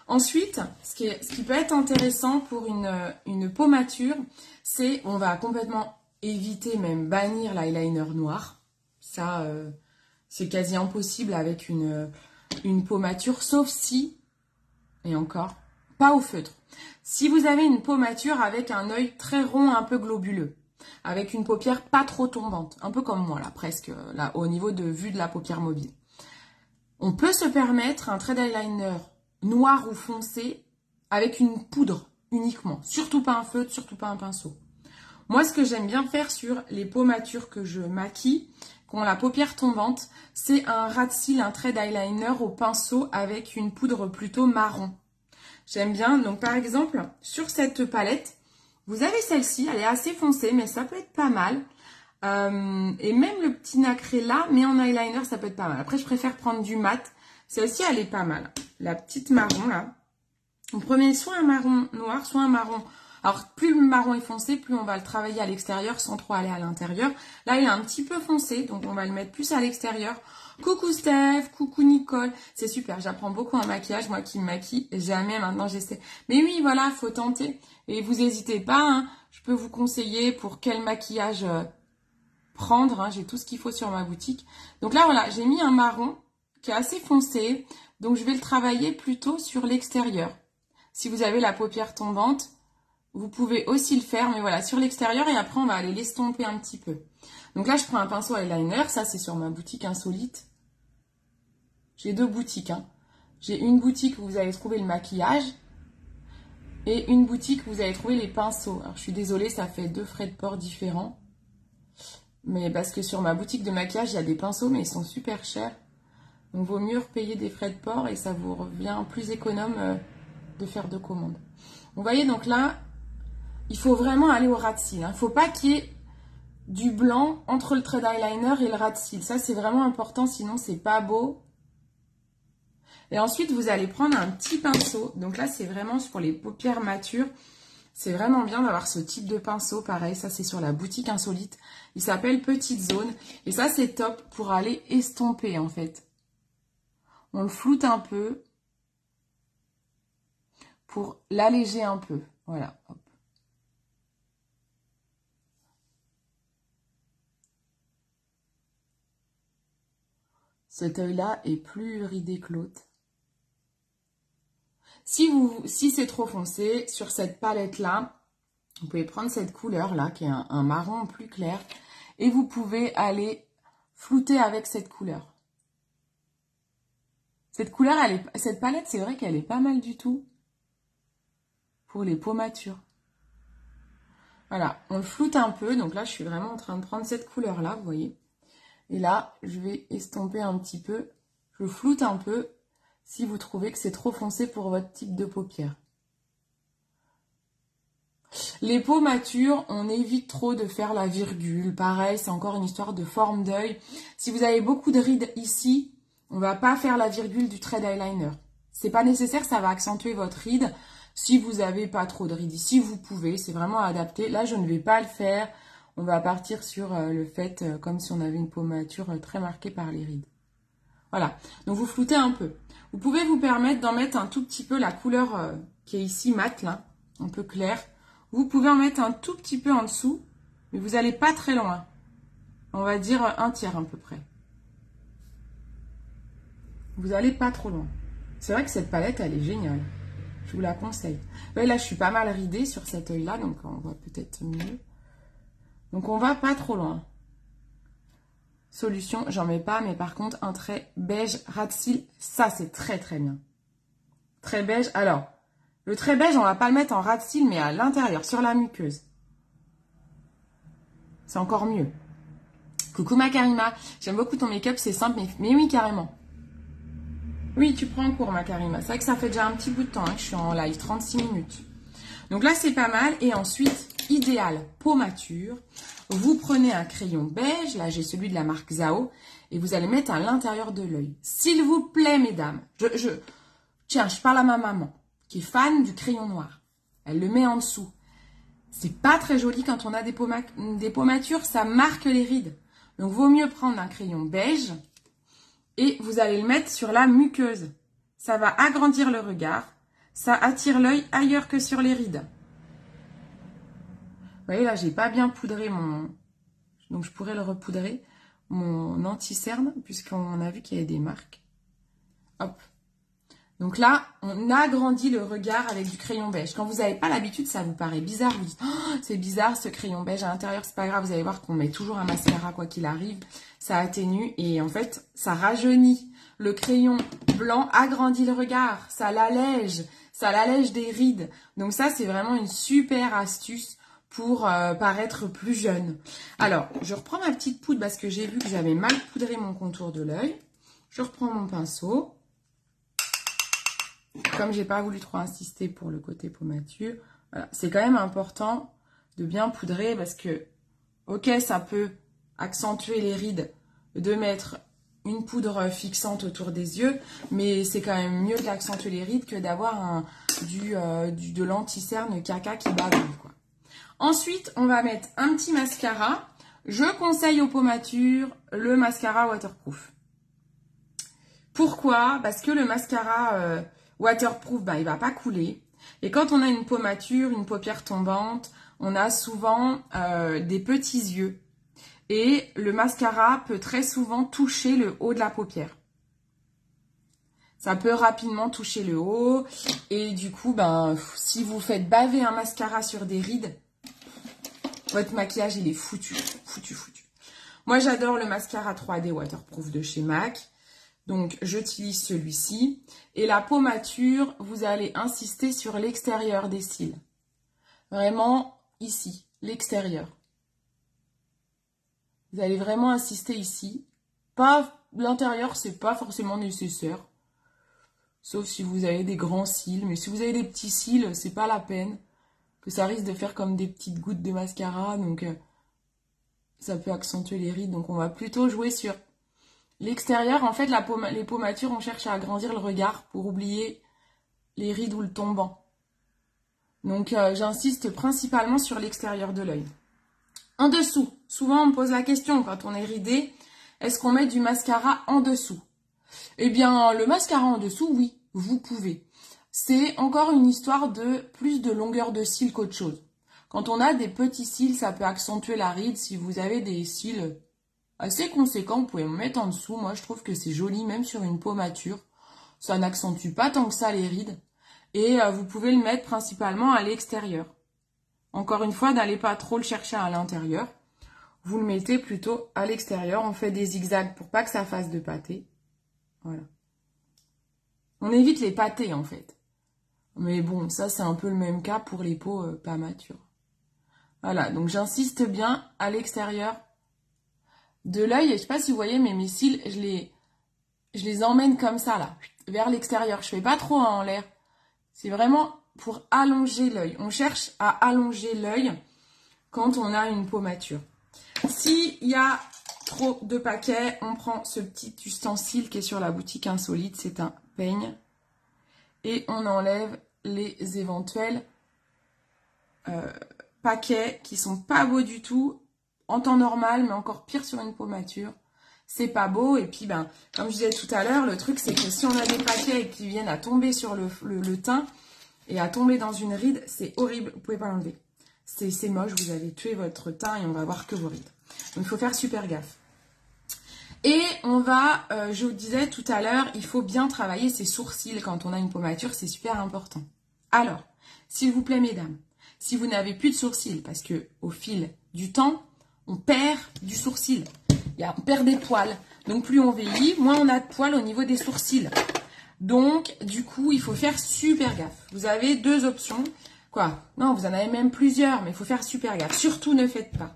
Ensuite, ce qui peut être intéressant pour une peau mature, c'est on va complètement éviter, même bannir l'eyeliner noir. Ça, c'est quasi impossible avec une peau mature, sauf si... Et encore, pas au feutre. Si vous avez une peau mature avec un œil très rond, un peu globuleux, avec une paupière pas trop tombante, un peu comme moi là, presque, là, au niveau de vue de la paupière mobile. On peut se permettre un trait d'eyeliner noir ou foncé avec une poudre uniquement. Surtout pas un feutre, surtout pas un pinceau. Moi, ce que j'aime bien faire sur les peaux matures que je maquille, qui ont la paupière tombante, c'est un ras de cils, un trait d'eyeliner au pinceau avec une poudre plutôt marron. J'aime bien. Donc, par exemple, sur cette palette, vous avez celle-ci. Elle est assez foncée, mais ça peut être pas mal. Et même le petit nacré là, mais en eyeliner, ça peut être pas mal. Après, je préfère prendre du mat. Celle-ci, elle est pas mal. La petite marron, là. Vous prenez soit un marron noir, soit un marron... Alors, plus le marron est foncé, plus on va le travailler à l'extérieur sans trop aller à l'intérieur. Là, il est un petit peu foncé, donc on va le mettre plus à l'extérieur. Coucou Steph, coucou Nicole. C'est super, j'apprends beaucoup en maquillage. Moi qui me maquille jamais, maintenant j'essaie. Mais oui, voilà, faut tenter. Et vous n'hésitez pas, hein, je peux vous conseiller pour quel maquillage prendre. Hein, j'ai tout ce qu'il faut sur ma boutique. Donc là, voilà, j'ai mis un marron qui est assez foncé. Donc, je vais le travailler plutôt sur l'extérieur. Si vous avez la paupière tombante, vous pouvez aussi le faire, mais voilà, sur l'extérieur. Et après, on va aller l'estomper un petit peu. Donc là, je prends un pinceau eyeliner. Ça, c'est sur ma boutique insolite. J'ai deux boutiques. Hein. J'ai une boutique où vous allez trouver le maquillage. Et une boutique où vous allez trouver les pinceaux. Alors, je suis désolée, ça fait deux frais de port différents. Mais parce que sur ma boutique de maquillage, il y a des pinceaux, mais ils sont super chers. Donc, vaut mieux repayer des frais de port et ça vous revient plus économe de faire deux commandes. Vous voyez, donc là, il faut vraiment aller au ras de cils. Il ne faut pas qu'il y ait du blanc entre le trait d'eyeliner et le ras de cils. Ça, c'est vraiment important, sinon, c'est pas beau. Et ensuite, vous allez prendre un petit pinceau. Donc là, c'est vraiment pour les paupières matures. C'est vraiment bien d'avoir ce type de pinceau. Pareil, ça, c'est sur la boutique insolite. Il s'appelle Petite Zone. Et ça, c'est top pour aller estomper, en fait. On le floute un peu pour l'alléger un peu. Voilà. Hop. Cet œil-là est plus ridé que l'autre. Si c'est trop foncé, sur cette palette-là, vous pouvez prendre cette couleur-là, qui est un marron plus clair, et vous pouvez aller flouter avec cette couleur. Cette couleur, cette palette, c'est vrai qu'elle est pas mal du tout pour les peaux matures. Voilà, on le floute un peu. Donc là, je suis vraiment en train de prendre cette couleur-là, vous voyez. Et là, je vais estomper un petit peu. Je floute un peu si vous trouvez que c'est trop foncé pour votre type de paupière. Les peaux matures, on évite trop de faire la virgule. Pareil, c'est encore une histoire de forme d'œil. Si vous avez beaucoup de rides ici, on va pas faire la virgule du trait d'eyeliner. C'est pas nécessaire, ça va accentuer votre ride. Si vous avez pas trop de rides ici, vous pouvez, c'est vraiment adapté. Là, je ne vais pas le faire. On va partir sur le fait comme si on avait une peau mature très marquée par les rides. Voilà, donc vous floutez un peu. Vous pouvez vous permettre d'en mettre un tout petit peu la couleur qui est ici mate, là, un peu claire. Vous pouvez en mettre un tout petit peu en dessous, mais vous n'allez pas très loin. On va dire un tiers à peu près. Vous n'allez pas trop loin. C'est vrai que cette palette, elle est géniale. Je vous la conseille. Ouais, là, je suis pas mal ridée sur cet œil-là, donc on voit peut-être mieux. Donc, on va pas trop loin. Solution, j'en mets pas, mais par contre, un trait beige ras de cils, ça, c'est très, très bien. Trait beige. Alors, le trait beige, on va pas le mettre en ras de cils, mais à l'intérieur, sur la muqueuse. C'est encore mieux. Coucou ma Karima, j'aime beaucoup ton make-up, c'est simple, mais oui, carrément. Oui, tu prends en cours ma Karima. C'est vrai que ça fait déjà un petit bout de temps que je suis en live, 36 minutes. Donc là, c'est pas mal. Et ensuite, idéal, peau mature. Vous prenez un crayon beige, là j'ai celui de la marque Zao, et vous allez mettre à l'intérieur de l'œil. S'il vous plaît, mesdames, tiens, je parle à ma maman, qui est fan du crayon noir. Elle le met en dessous. C'est pas très joli quand on a des peaux matures, ça marque les rides. Donc, vaut mieux prendre un crayon beige et vous allez le mettre sur la muqueuse. Ça va agrandir le regard, ça attire l'œil ailleurs que sur les rides. Vous voyez, là, j'ai pas bien poudré donc, je pourrais le repoudrer, mon anti-cerne, puisqu'on a vu qu'il y avait des marques. Hop. Donc là, on agrandit le regard avec du crayon beige. Quand vous n'avez pas l'habitude, ça vous paraît bizarre. Vous dites, oh, c'est bizarre ce crayon beige à l'intérieur, c'est pas grave. Vous allez voir qu'on met toujours un mascara quoi qu'il arrive. Ça atténue et en fait, ça rajeunit. Le crayon blanc agrandit le regard, ça l'allège des rides. Donc ça, c'est vraiment une super astuce pour paraître plus jeune. Alors, je reprends ma petite poudre parce que j'ai vu que j'avais mal poudré mon contour de l'œil. Je reprends mon pinceau. Comme j'ai pas voulu trop insister pour le côté peau mature, voilà. C'est quand même important de bien poudrer parce que, ok, ça peut accentuer les rides de mettre une poudre fixante autour des yeux, mais c'est quand même mieux d'accentuer les rides que d'avoir de l'anti-cerne caca qui bavouille, quoi. Ensuite, on va mettre un petit mascara. Je conseille aux peaux matures le mascara waterproof. Pourquoi? Parce que le mascara waterproof, il va pas couler. Et quand on a une peau mature, une paupière tombante, on a souvent des petits yeux. Et le mascara peut très souvent toucher le haut de la paupière. Ça peut rapidement toucher le haut. Et du coup, si vous faites baver un mascara sur des rides, votre maquillage, il est foutu. Moi, j'adore le mascara 3D waterproof de chez MAC. Donc, j'utilise celui-ci. Et la peau mature, vous allez insister sur l'extérieur des cils. Vraiment, ici, l'extérieur. Vous allez vraiment insister ici. Pas l'intérieur, c'est pas forcément nécessaire. Sauf si vous avez des grands cils. Mais si vous avez des petits cils, c'est pas la peine. Que ça risque de faire comme des petites gouttes de mascara. Donc, ça peut accentuer les rides. Donc, on va plutôt jouer sur l'extérieur. En fait, les peaux matures, on cherche à agrandir le regard pour oublier les rides ou le tombant. Donc, j'insiste principalement sur l'extérieur de l'œil. En dessous, souvent on me pose la question quand on est ridé, est-ce qu'on met du mascara en dessous? Eh bien, le mascara en dessous, oui, vous pouvez. C'est encore une histoire de plus de longueur de cils qu'autre chose. Quand on a des petits cils, ça peut accentuer la ride. Si vous avez des cils assez conséquents, vous pouvez me mettre en dessous. Moi, je trouve que c'est joli, même sur une peau mature. Ça n'accentue pas tant que ça les rides. Et vous pouvez le mettre principalement à l'extérieur. Encore une fois, n'allez pas trop le chercher à l'intérieur. Vous le mettez plutôt à l'extérieur. On fait des zigzags pour pas que ça fasse de pâté. Voilà. On évite les pâtés en fait. Mais bon, ça c'est un peu le même cas pour les peaux pas matures. Voilà, donc j'insiste bien à l'extérieur de l'œil. Et je sais pas si vous voyez, mais mes cils, je les emmène comme ça là, vers l'extérieur. Je fais pas trop en l'air. C'est vraiment pour allonger l'œil. On cherche à allonger l'œil quand on a une peau mature. S'il y a trop de paquets, on prend ce petit ustensile qui est sur la boutique Insolite. C'est un peigne. Et on enlève les éventuels paquets qui sont pas beaux du tout en temps normal, mais encore pire sur une peau mature. C'est pas beau. Et puis, ben, comme je disais tout à l'heure, le truc, c'est que si on a des paquets qui viennent à tomber sur le teint et à tomber dans une ride, c'est horrible. Vous pouvez pas l'enlever. C'est moche. Vous allez tuer votre teint et on va voir que vos rides. Donc, il faut faire super gaffe. Et on va, je vous disais tout à l'heure, il faut bien travailler ses sourcils quand on a une peau mature. C'est super important. Alors, s'il vous plaît, mesdames, si vous n'avez plus de sourcils, parce que au fil du temps, on perd du sourcil. On perd des poils. Donc, plus on vieillit, moins on a de poils au niveau des sourcils. Donc, du coup, il faut faire super gaffe. Vous avez deux options. Quoi? Non, vous en avez même plusieurs, mais il faut faire super gaffe. Surtout, ne faites pas,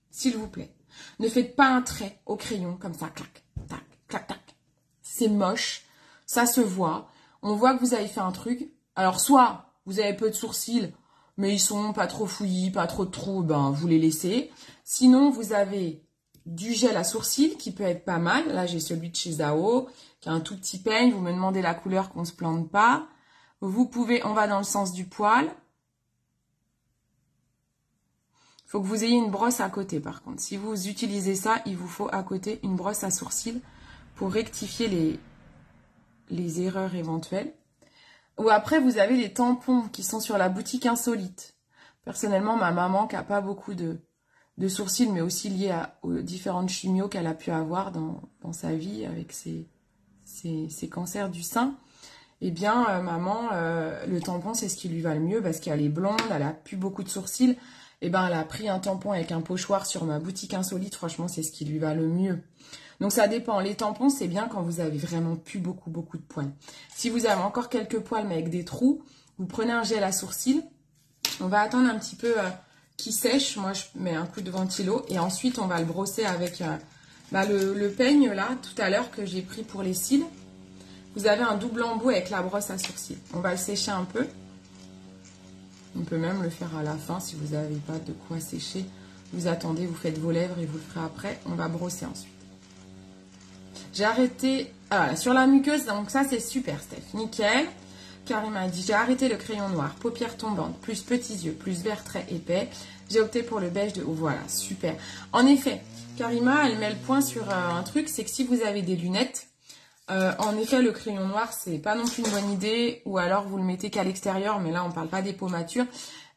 s'il vous plaît, ne faites pas un trait au crayon comme ça. Clac, tac, clac, tac. C'est moche. Ça se voit. On voit que vous avez fait un truc. Alors, soit vous avez peu de sourcils, mais ils sont pas trop fouillis, pas trop de trous, ben, vous les laissez. Sinon, vous avez du gel à sourcils qui peut être pas mal. Là, j'ai celui de chez Zao, qui a un tout petit peigne. Vous me demandez la couleur qu'on se plante pas. Vous pouvez, on va dans le sens du poil. Il faut que vous ayez une brosse à côté, par contre. Si vous utilisez ça, il vous faut à côté une brosse à sourcils pour rectifier les erreurs éventuelles. Ou après, vous avez les tampons qui sont sur la boutique Insolite. Personnellement, ma maman qui n'a pas beaucoup de sourcils, mais aussi liés aux différentes chimios qu'elle a pu avoir dans sa vie avec ses cancers du sein, eh bien, maman, le tampon, c'est ce qui lui va le mieux parce qu'elle est blonde, elle a plus beaucoup de sourcils. Eh ben, elle a pris un tampon avec un pochoir sur ma boutique Insolite. Franchement, c'est ce qui lui va le mieux. Donc, ça dépend. Les tampons, c'est bien quand vous avez vraiment plus beaucoup de poils. Si vous avez encore quelques poils, mais avec des trous, vous prenez un gel à sourcils. On va attendre un petit peu qu'il sèche. Moi, je mets un coup de ventilo. Et ensuite, on va le brosser avec le peigne, là, tout à l'heure, que j'ai pris pour les cils. Vous avez un double embout avec la brosse à sourcils. On va le sécher un peu. On peut même le faire à la fin si vous n'avez pas de quoi sécher. Vous attendez, vous faites vos lèvres et vous le ferez après. On va brosser ensuite. J'ai arrêté... Ah, sur la muqueuse, donc ça c'est super, Steph. Nickel. Karima a dit, j'ai arrêté le crayon noir, paupières tombantes, plus petits yeux, plus vert très épais. J'ai opté pour le beige de... Oh, voilà, super. En effet, Karima, elle met le point sur un truc, c'est que si vous avez des lunettes, en effet, le crayon noir, c'est pas non plus une bonne idée. Ou alors, vous le mettez qu'à l'extérieur. Mais là, on parle pas des peaux matures.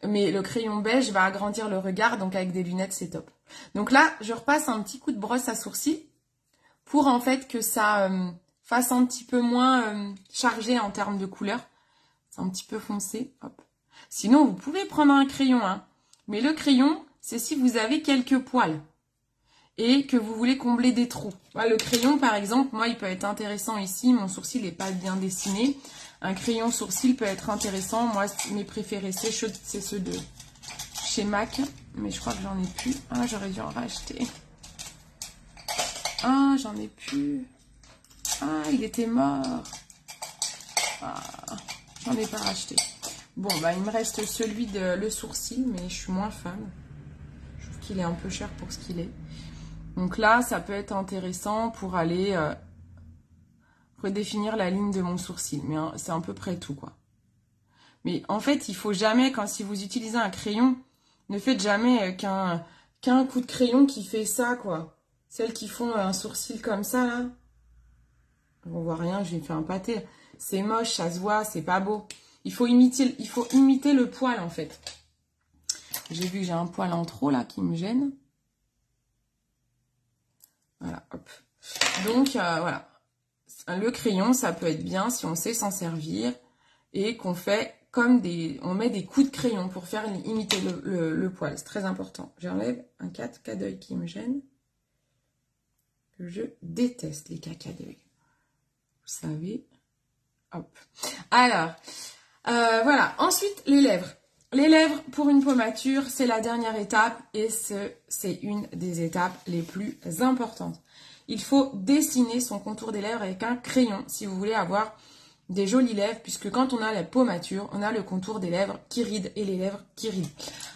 Mais le crayon beige va agrandir le regard. Donc, avec des lunettes, c'est top. Donc là, je repasse un petit coup de brosse à sourcils. Pour, en fait, que ça fasse un petit peu moins chargé en termes de couleur. C'est un petit peu foncé. Hop. Sinon, vous pouvez prendre un crayon. Hein. Mais le crayon, c'est si vous avez quelques poils. Et que vous voulez combler des trous. Voilà, le crayon, par exemple, moi, il peut être intéressant ici. Mon sourcil n'est pas bien dessiné. Un crayon sourcil peut être intéressant. Moi, mes préférés, c'est ceux de chez MAC. Mais je crois que j'en ai plus. Ah, j'aurais dû en racheter. Ah, j'en ai plus. Ah, il était mort. Ah, j'en ai pas racheté. Bon, bah, il me reste celui de le sourcil, mais je suis moins fan. Je trouve qu'il est un peu cher pour ce qu'il est. Donc là, ça peut être intéressant pour aller redéfinir la ligne de mon sourcil. Mais hein, c'est à peu près tout, quoi. Mais en fait, il faut jamais, si vous utilisez un crayon, ne faites jamais qu'un coup de crayon qui fait ça, quoi. Celles qui font un sourcil comme ça, là. On voit rien, je lui ai fait un pâté. C'est moche, ça se voit, c'est pas beau. Il faut imiter le poil, en fait. J'ai vu que j'ai un poil en trop, là, qui me gêne. Voilà, hop. Donc, voilà. Le crayon, ça peut être bien si on sait s'en servir et qu'on fait comme on met des coups de crayon pour faire imiter le poil. C'est très important. J'enlève un caca d'œil qui me gêne. Je déteste les caca d'œil. Vous savez. Hop. Alors, voilà. Ensuite, les lèvres. Les lèvres, pour une peau mature, c'est la dernière étape et c'est une des étapes les plus importantes. Il faut dessiner son contour des lèvres avec un crayon si vous voulez avoir des jolies lèvres, puisque quand on a la peau mature, on a le contour des lèvres qui ride et les lèvres qui rident.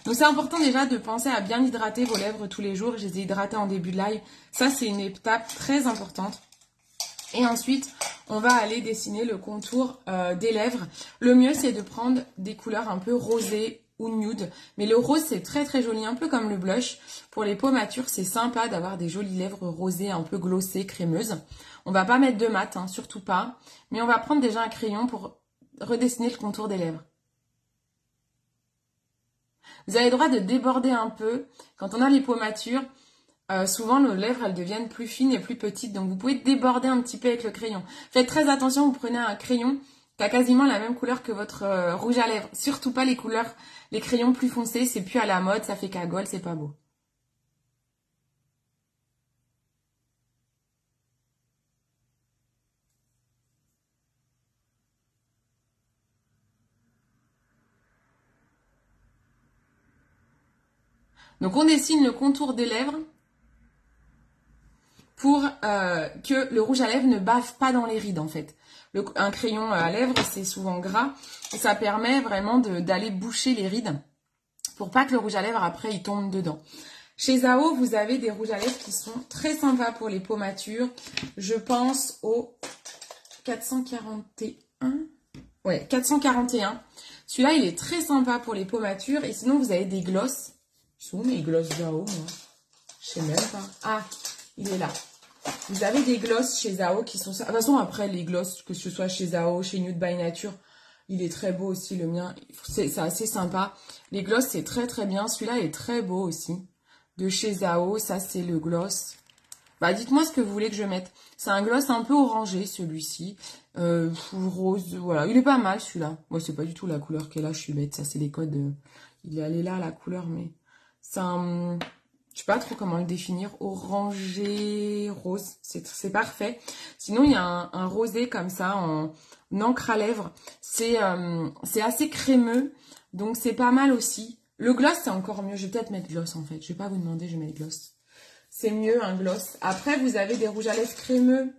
Donc c'est important déjà de penser à bien hydrater vos lèvres tous les jours. Je les ai hydratées en début de live. Ça, c'est une étape très importante. Et ensuite, on va aller dessiner le contour des lèvres. Le mieux, c'est de prendre des couleurs un peu rosées ou nude. Mais le rose, c'est très très joli, un peu comme le blush. Pour les peaux matures, c'est sympa d'avoir des jolies lèvres rosées, un peu glossées, crémeuses. On va pas mettre de mat, hein, surtout pas. Mais on va prendre déjà un crayon pour redessiner le contour des lèvres. Vous avez le droit de déborder un peu. Quand on a les peaux matures, souvent, nos lèvres, elles deviennent plus fines et plus petites. Donc, vous pouvez déborder un petit peu avec le crayon. Faites très attention, vous prenez un crayon qui a quasiment la même couleur que votre rouge à lèvres. Surtout pas les couleurs, les crayons plus foncés. C'est plus à la mode, ça fait cagole, c'est pas beau. Donc, on dessine le contour des lèvres pour que le rouge à lèvres ne bave pas dans les rides en fait. Un crayon à lèvres, c'est souvent gras et ça permet vraiment d'aller boucher les rides pour pas que le rouge à lèvres après il tombe dedans. Chez Zao, vous avez des rouges à lèvres qui sont très sympas pour les peaux matures. Je pense au 441. Ouais, 441. Celui-là, il est très sympa pour les peaux matures. Et sinon, vous avez des glosses. Ils sont où mes glosses Zao, moi? Je sais même pas. Ah, il est là. Vous avez des glosses chez Zao qui sont... De toute façon, après, les glosses, que ce soit chez Zao, chez Nude by Nature, il est très beau aussi, le mien. C'est assez sympa. Les glosses, c'est très très bien. Celui-là est très beau aussi. De chez Zao, ça c'est le gloss. Bah, dites-moi ce que vous voulez que je mette. C'est un gloss un peu orangé, celui-ci. Rose, voilà. Il est pas mal, celui-là. Moi, c'est pas du tout la couleur qu'elle a, je suis bête. Ça, c'est les codes. Il est allé là, la couleur, mais... C'est un... Je sais pas trop comment le définir. Orangé, rose. C'est parfait. Sinon, il y a un rosé comme ça, en encre à lèvres. C'est assez crémeux. Donc, c'est pas mal aussi. Le gloss, c'est encore mieux. Je vais peut-être mettre gloss, en fait. Je vais pas vous demander, je vais mettre gloss. C'est mieux, un gloss. Après, vous avez des rouges à lèvres crémeux,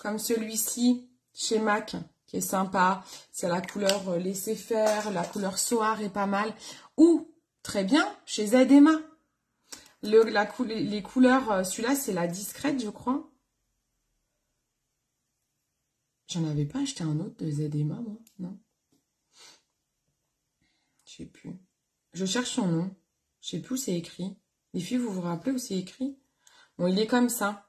comme celui-ci, chez MAC, qui est sympa. C'est la couleur laissez faire. La couleur Soar est pas mal. Ou, très bien, chez Zedema. Les couleurs, celui-là, c'est la discrète, je crois. J'en avais pas acheté un autre de Zedema, moi, non? Je sais plus. Je cherche son nom. Je sais plus où c'est écrit. Les filles, vous vous rappelez où c'est écrit? Bon, il est comme ça.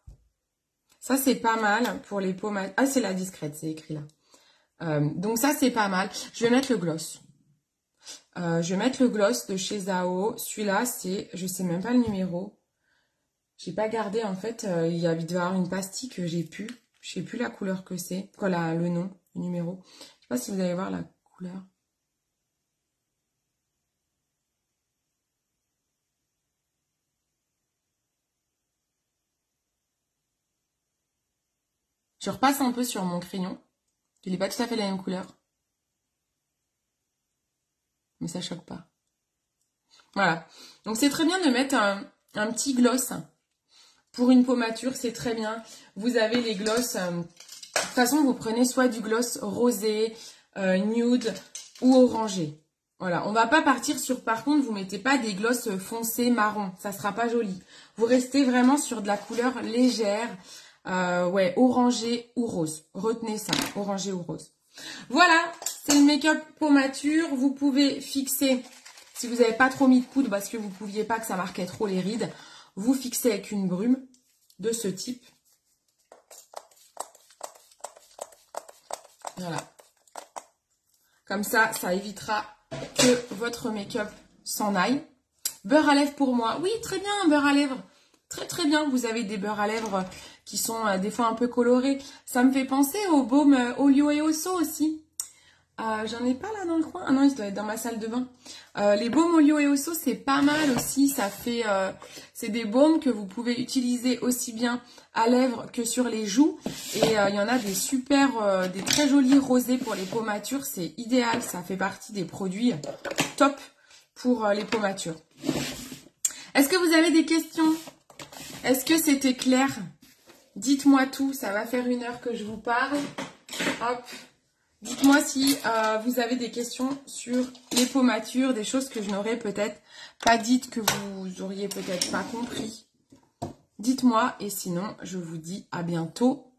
Ça, c'est pas mal pour les peaux matures. Ah, c'est la discrète, c'est écrit là. Donc ça, c'est pas mal. Je vais mettre le gloss. Je vais mettre le gloss de chez Zao. Celui-là, c'est... Je sais même pas le numéro. J'ai pas gardé, en fait. Il y devait y avoir une pastille que j'ai pu. Je sais plus la couleur que c'est. Quoi, le nom, le numéro. Je sais pas si vous allez voir la couleur. Je repasse un peu sur mon crayon. Il n'est pas tout à fait la même couleur. Mais ça choque pas. Voilà. Donc c'est très bien de mettre un petit gloss. Pour une peau mature, c'est très bien. Vous avez les gloss. De toute façon, vous prenez soit du gloss rosé, nude ou orangé. Voilà. On va pas partir sur... Par contre, vous mettez pas des gloss foncés marron. Ça sera pas joli. Vous restez vraiment sur de la couleur légère. Ouais, orangé ou rose. Retenez ça, orangé ou rose. Voilà, c'est le make-up peau mature. Vous pouvez fixer, si vous n'avez pas trop mis de poudre parce que vous ne pouviez pas, que ça marquait trop les rides, vous fixez avec une brume de ce type. Voilà. Comme ça, ça évitera que votre make-up s'en aille. Beurre à lèvres pour moi. Oui, très bien, beurre à lèvres. Très très bien, vous avez des beurres à lèvres qui sont des fois un peu colorés. Ça me fait penser au baume Olio et Osso aussi. J'en ai pas là dans le coin. Ah non, il doit être dans ma salle de bain. Les baumes Olio et Osso, c'est pas mal aussi. Ça fait, c'est des baumes que vous pouvez utiliser aussi bien à lèvres que sur les joues. Et il y en a des super, des très jolis rosés pour les peaux matures. C'est idéal. Ça fait partie des produits top pour les peaux matures. Est-ce que vous avez des questions? Est-ce que c'était clair? Dites-moi tout. Ça va faire 1 heure que je vous parle. Hop. Dites-moi si vous avez des questions sur les peaux matures, des choses que je n'aurais peut-être pas dites, que vous auriez peut-être pas compris. Dites-moi et sinon, je vous dis à bientôt.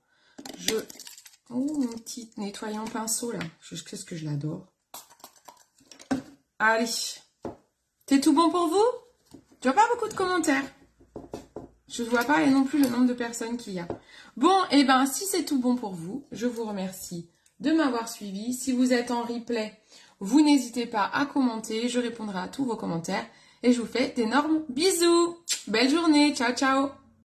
Oh, mon petit nettoyant pinceau là. Qu'est-ce que je l'adore. Allez. C'est tout bon pour vous? Je vois pas beaucoup de commentaires. Je ne vois pas et non plus le nombre de personnes qu'il y a. Bon, et ben si c'est tout bon pour vous, je vous remercie de m'avoir suivi. Si vous êtes en replay, vous n'hésitez pas à commenter. Je répondrai à tous vos commentaires. Et je vous fais d'énormes bisous. Belle journée. Ciao, ciao.